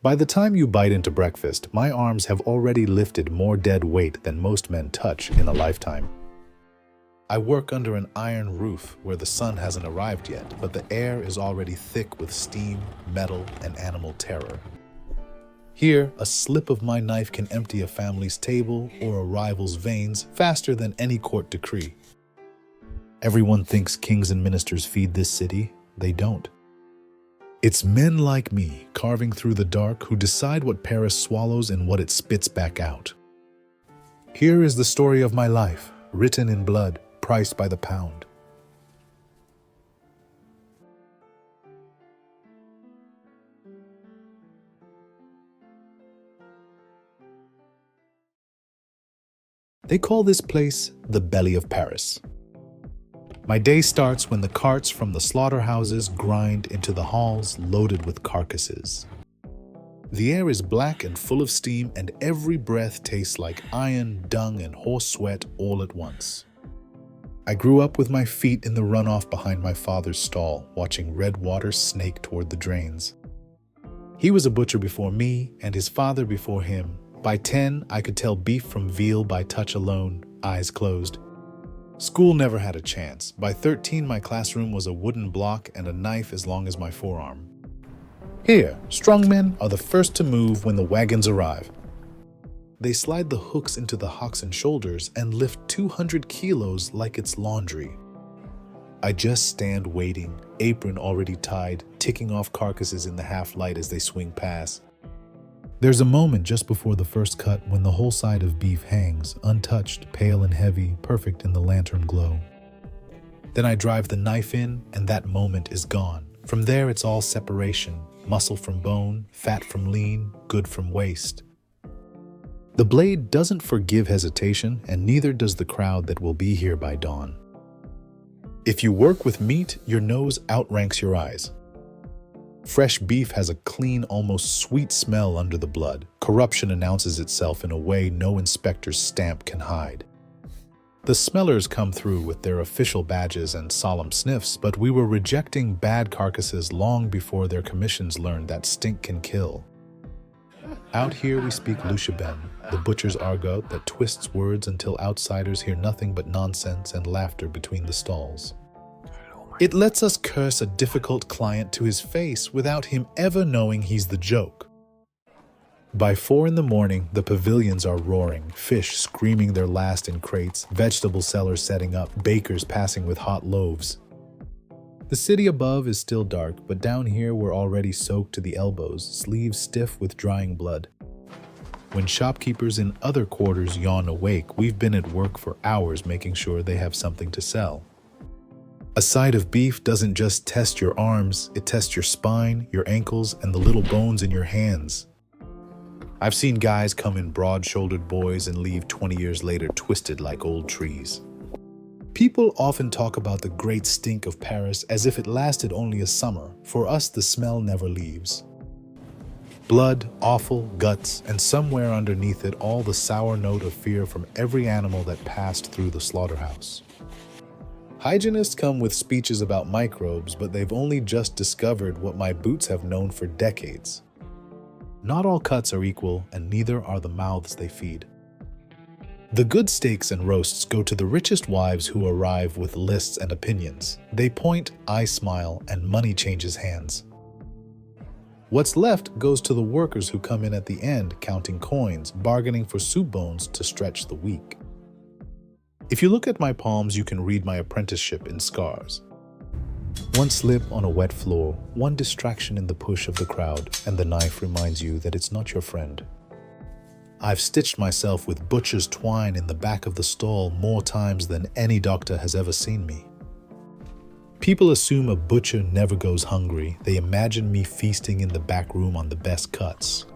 By the time you bite into breakfast, my arms have already lifted more dead weight than most men touch in a lifetime. I work under an iron roof where the sun hasn't arrived yet, but the air is already thick with steam, metal, and animal terror. Here, a slip of my knife can empty a family's table or a rival's veins faster than any court decree. Everyone thinks kings and ministers feed this city. They don't. It's men like me, carving through the dark, who decide what Paris swallows and what it spits back out. Here is the story of my life, written in blood, priced by the pound. They call this place the Belly of Paris. My day starts when the carts from the slaughterhouses grind into the halls loaded with carcasses. The air is black and full of steam, and every breath tastes like iron, dung, and horse sweat all at once. I grew up with my feet in the runoff behind my father's stall, watching red water snake toward the drains. He was a butcher before me, and his father before him. By 10, I could tell beef from veal by touch alone, eyes closed. School never had a chance. By 13, my classroom was a wooden block and a knife as long as my forearm. Here, strong men are the first to move when the wagons arrive. They slide the hooks into the hocks and shoulders and lift 200 kilos like it's laundry. I just stand waiting, apron already tied, ticking off carcasses in the half-light as they swing past. There's a moment just before the first cut when the whole side of beef hangs, untouched, pale and heavy, perfect in the lantern glow. Then I drive the knife in, and that moment is gone. From there, it's all separation, muscle from bone, fat from lean, good from waste. The blade doesn't forgive hesitation, and neither does the crowd that will be here by dawn. If you work with meat, your nose outranks your eyes. Fresh beef has a clean, almost sweet smell under the blood. Corruption announces itself in a way no inspector's stamp can hide. The smellers come through with their official badges and solemn sniffs, but we were rejecting bad carcasses long before their commissions learned that stink can kill. Out here we speak Loucheben, the butcher's argot that twists words until outsiders hear nothing but nonsense and laughter between the stalls. It lets us curse a difficult client to his face without him ever knowing he's the joke. By 4 in the morning, the pavilions are roaring, fish screaming their last in crates, vegetable sellers setting up, bakers passing with hot loaves. The city above is still dark, but down here we're already soaked to the elbows, sleeves stiff with drying blood. When shopkeepers in other quarters yawn awake, we've been at work for hours making sure they have something to sell. A side of beef doesn't just test your arms, it tests your spine, your ankles, and the little bones in your hands. I've seen guys come in broad-shouldered boys and leave 20 years later twisted like old trees. People often talk about the great stink of Paris as if it lasted only a summer. For us, the smell never leaves. Blood, offal, guts, and somewhere underneath it all the sour note of fear from every animal that passed through the slaughterhouse. Hygienists come with speeches about microbes, but they've only just discovered what my boots have known for decades. Not all cuts are equal, and neither are the mouths they feed. The good steaks and roasts go to the richest wives who arrive with lists and opinions. They point, I smile, and money changes hands. What's left goes to the workers who come in at the end, counting coins, bargaining for soup bones to stretch the week. If you look at my palms, you can read my apprenticeship in scars. One slip on a wet floor, one distraction in the push of the crowd, and the knife reminds you that it's not your friend. I've stitched myself with butcher's twine in the back of the stall more times than any doctor has ever seen me. People assume a butcher never goes hungry. They imagine me feasting in the back room on the best cuts.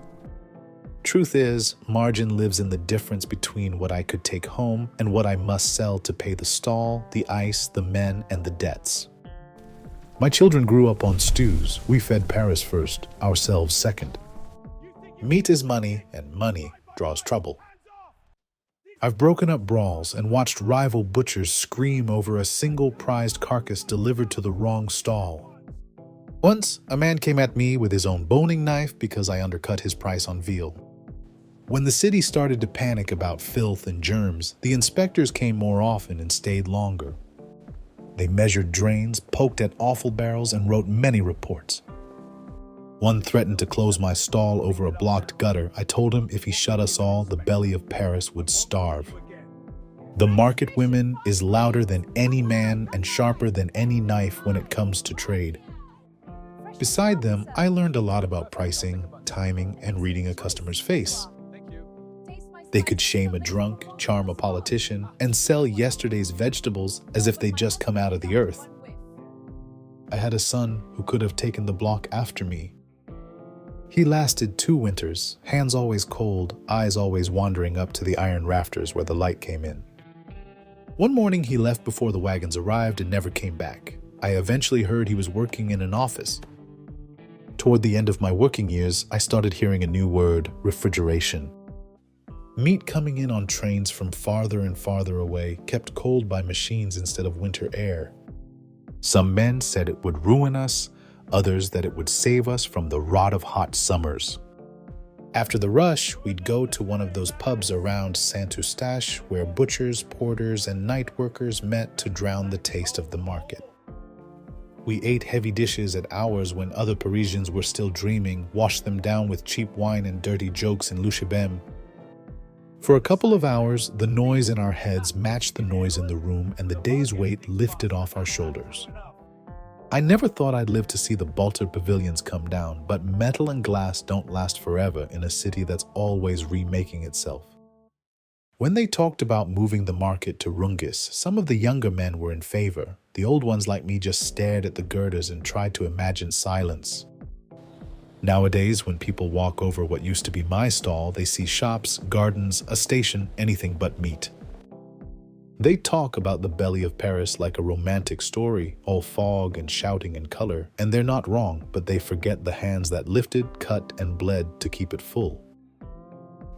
Truth is, margin lives in the difference between what I could take home and what I must sell to pay the stall, the ice, the men, and the debts. My children grew up on stews. We fed Paris first, ourselves second. Meat is money, and money draws trouble. I've broken up brawls and watched rival butchers scream over a single prized carcass delivered to the wrong stall. Once, a man came at me with his own boning knife because I undercut his price on veal. When the city started to panic about filth and germs, the inspectors came more often and stayed longer. They measured drains, poked at offal barrels, and wrote many reports. One threatened to close my stall over a blocked gutter. I told him if he shut us all, the belly of Paris would starve. The market women is louder than any man and sharper than any knife when it comes to trade. Beside them, I learned a lot about pricing, timing, and reading a customer's face. They could shame a drunk, charm a politician, and sell yesterday's vegetables as if they'd just come out of the earth. I had a son who could have taken the block after me. He lasted 2 winters, hands always cold, eyes always wandering up to the iron rafters where the light came in. One morning he left before the wagons arrived and never came back. I eventually heard he was working in an office. Toward the end of my working years, I started hearing a new word: refrigeration. Meat coming in on trains from farther and farther away, kept cold by machines instead of winter air. Some men said it would ruin us, others that it would save us from the rot of hot summers. After the rush, we'd go to one of those pubs around Saint-Eustache where butchers, porters, and night workers met to drown the taste of the market. We ate heavy dishes at hours when other Parisians were still dreaming, washed them down with cheap wine and dirty jokes in Louchebem. For a couple of hours, the noise in our heads matched the noise in the room, and the day's weight lifted off our shoulders. I never thought I'd live to see the Balter pavilions come down, but metal and glass don't last forever in a city that's always remaking itself. When they talked about moving the market to Rungis, some of the younger men were in favor. The old ones like me just stared at the girders and tried to imagine silence. Nowadays, when people walk over what used to be my stall, they see shops, gardens, a station, anything but meat. They talk about the belly of Paris like a romantic story, all fog and shouting and color, and they're not wrong, but they forget the hands that lifted, cut, and bled to keep it full.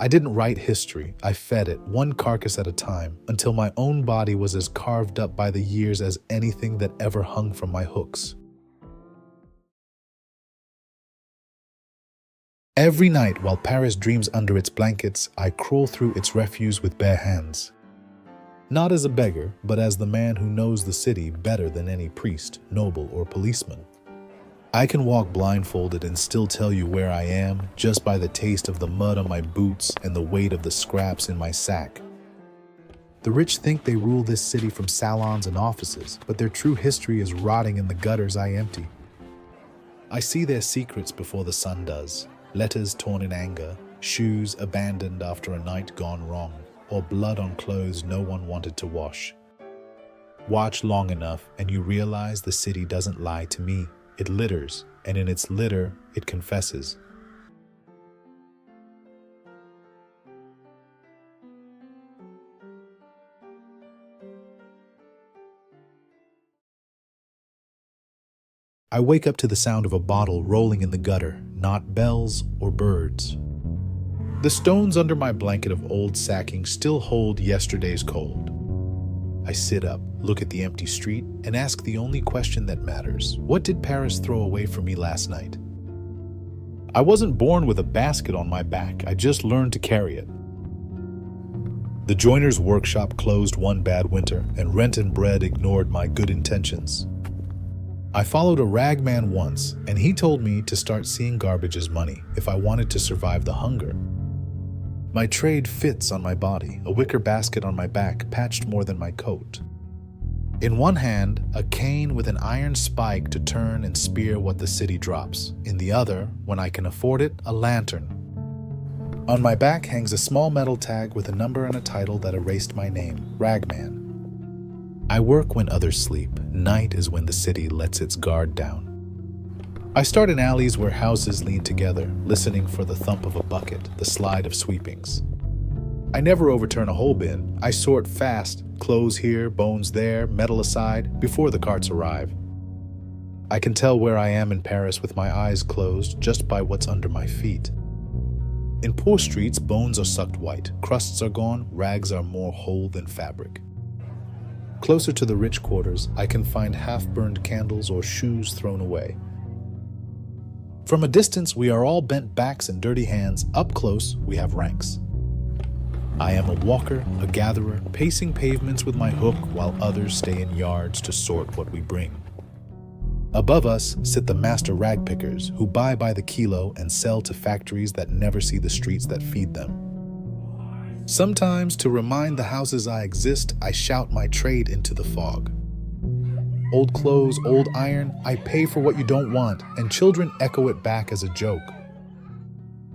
I didn't write history, I fed it, one carcass at a time, until my own body was as carved up by the years as anything that ever hung from my hooks. Every night, while Paris dreams under its blankets, I crawl through its refuse with bare hands. Not as a beggar, but as the man who knows the city better than any priest, noble, or policeman. I can walk blindfolded and still tell you where I am just by the taste of the mud on my boots and the weight of the scraps in my sack. The rich think they rule this city from salons and offices, but their true history is rotting in the gutters I empty. I see their secrets before the sun does. Letters torn in anger, shoes abandoned after a night gone wrong, or blood on clothes no one wanted to wash. Watch long enough and you realize the city doesn't lie to me. It litters, and in its litter, it confesses. I wake up to the sound of a bottle rolling in the gutter, not bells or birds. The stones under my blanket of old sacking still hold yesterday's cold. I sit up, look at the empty street, and ask the only question that matters. What did Paris throw away for me last night? I wasn't born with a basket on my back, I just learned to carry it. The joiner's workshop closed one bad winter, and rent and bread ignored my good intentions. I followed a rag man once, and he told me to start seeing garbage as money if I wanted to survive the hunger. My trade fits on my body, a wicker basket on my back patched more than my coat. In one hand, a cane with an iron spike to turn and spear what the city drops. In the other, when I can afford it, a lantern. On my back hangs a small metal tag with a number and a title that erased my name, Ragman. I work when others sleep. Night is when the city lets its guard down. I start in alleys where houses lean together, listening for the thump of a bucket, the slide of sweepings. I never overturn a whole bin. I sort fast, clothes here, bones there, metal aside, before the carts arrive. I can tell where I am in Paris with my eyes closed just by what's under my feet. In poor streets, bones are sucked white, crusts are gone, rags are more whole than fabric. Closer to the rich quarters, I can find half-burned candles or shoes thrown away. From a distance, we are all bent backs and dirty hands. Up close, we have ranks. I am a walker, a gatherer, pacing pavements with my hook while others stay in yards to sort what we bring. Above us sit the master rag pickers who buy by the kilo and sell to factories that never see the streets that feed them. Sometimes, to remind the houses I exist, I shout my trade into the fog. Old clothes, old iron, I pay for what you don't want, and children echo it back as a joke.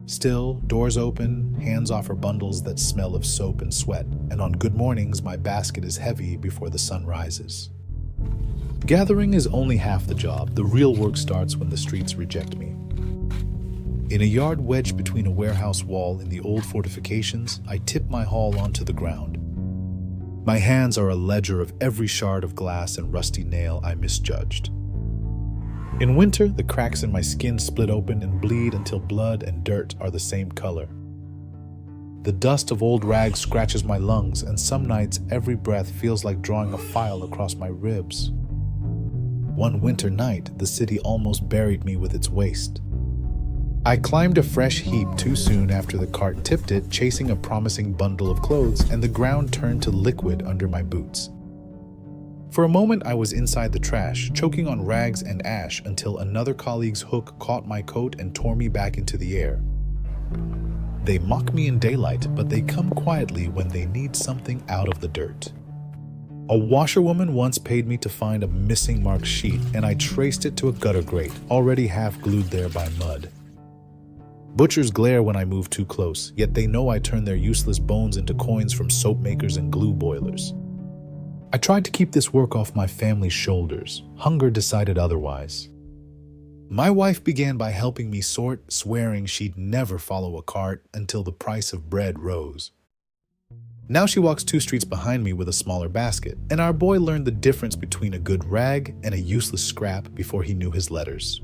Still, doors open, hands offer bundles that smell of soap and sweat, and on good mornings my basket is heavy before the sun rises. Gathering is only half the job. The real work starts when the streets reject me. In a yard wedged between a warehouse wall and the old fortifications, I tip my haul onto the ground. My hands are a ledger of every shard of glass and rusty nail I misjudged. In winter, the cracks in my skin split open and bleed until blood and dirt are the same color. The dust of old rags scratches my lungs, and some nights every breath feels like drawing a file across my ribs. One winter night, the city almost buried me with its waste. I climbed a fresh heap too soon after the cart tipped it, chasing a promising bundle of clothes, and the ground turned to liquid under my boots. For a moment, I was inside the trash, choking on rags and ash until another colleague's hook caught my coat and tore me back into the air. They mock me in daylight, but they come quietly when they need something out of the dirt. A washerwoman once paid me to find a missing marked sheet, and I traced it to a gutter grate, already half glued there by mud. Butchers glare when I move too close, yet they know I turn their useless bones into coins from soap makers and glue boilers. I tried to keep this work off my family's shoulders. Hunger decided otherwise. My wife began by helping me sort, swearing she'd never follow a cart until the price of bread rose. Now she walks 2 streets behind me with a smaller basket, and our boy learned the difference between a good rag and a useless scrap before he knew his letters.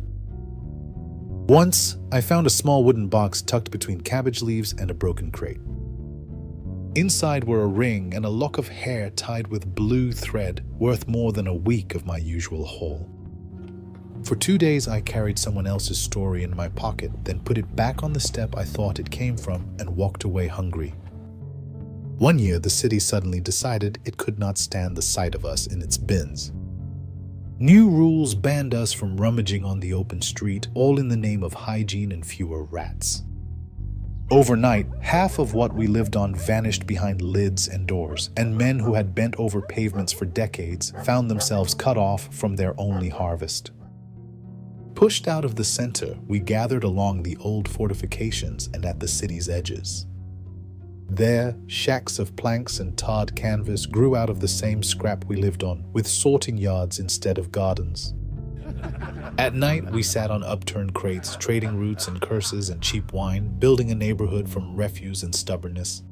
Once, I found a small wooden box tucked between cabbage leaves and a broken crate. Inside were a ring and a lock of hair tied with blue thread, worth more than a week of my usual haul. For 2 days, I carried someone else's story in my pocket, then put it back on the step I thought it came from and walked away hungry. One year, the city suddenly decided it could not stand the sight of us in its bins. New rules banned us from rummaging on the open street, all in the name of hygiene and fewer rats. Overnight, half of what we lived on vanished behind lids and doors, and men who had bent over pavements for decades found themselves cut off from their only harvest. Pushed out of the center, we gathered along the old fortifications and at the city's edges. There, shacks of planks and tarred canvas grew out of the same scrap we lived on, with sorting yards instead of gardens. At night, we sat on upturned crates, trading roots and curses and cheap wine, building a neighborhood from refuse and stubbornness.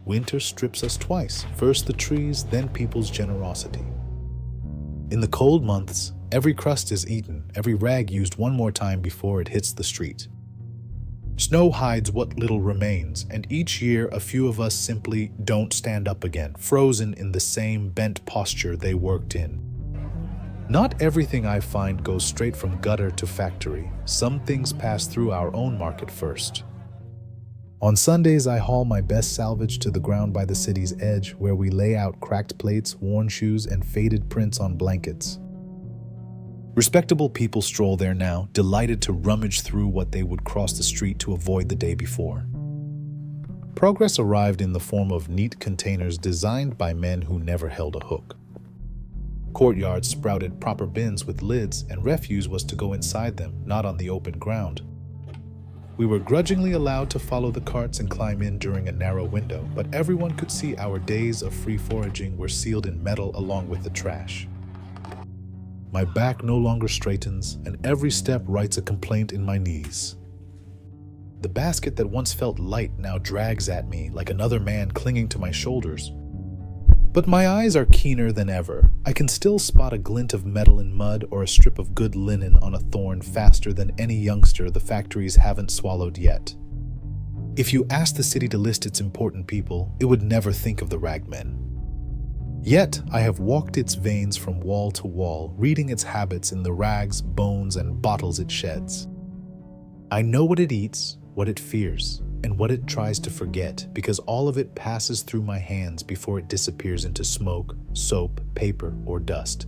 Winter strips us twice, first the trees, then people's generosity. In the cold months, every crust is eaten, every rag used one more time before it hits the street. Snow hides what little remains, and each year a few of us simply don't stand up again, frozen in the same bent posture they worked in. Not everything I find goes straight from gutter to factory. Some things pass through our own market first. On Sundays, I haul my best salvage to the ground by the city's edge, where we lay out cracked plates, worn shoes, and faded prints on blankets. Respectable people stroll there now, delighted to rummage through what they would cross the street to avoid the day before. Progress arrived in the form of neat containers designed by men who never held a hook. Courtyards sprouted proper bins with lids, and refuse was to go inside them, not on the open ground. We were grudgingly allowed to follow the carts and climb in during a narrow window, but everyone could see our days of free foraging were sealed in metal along with the trash. My back no longer straightens, and every step writes a complaint in my knees. The basket that once felt light now drags at me like another man clinging to my shoulders. But my eyes are keener than ever. I can still spot a glint of metal in mud or a strip of good linen on a thorn faster than any youngster the factories haven't swallowed yet. If you asked the city to list its important people, it would never think of the ragmen. Yet, I have walked its veins from wall to wall, reading its habits in the rags, bones, and bottles it sheds. I know what it eats, what it fears, and what it tries to forget because all of it passes through my hands before it disappears into smoke, soap, paper, or dust.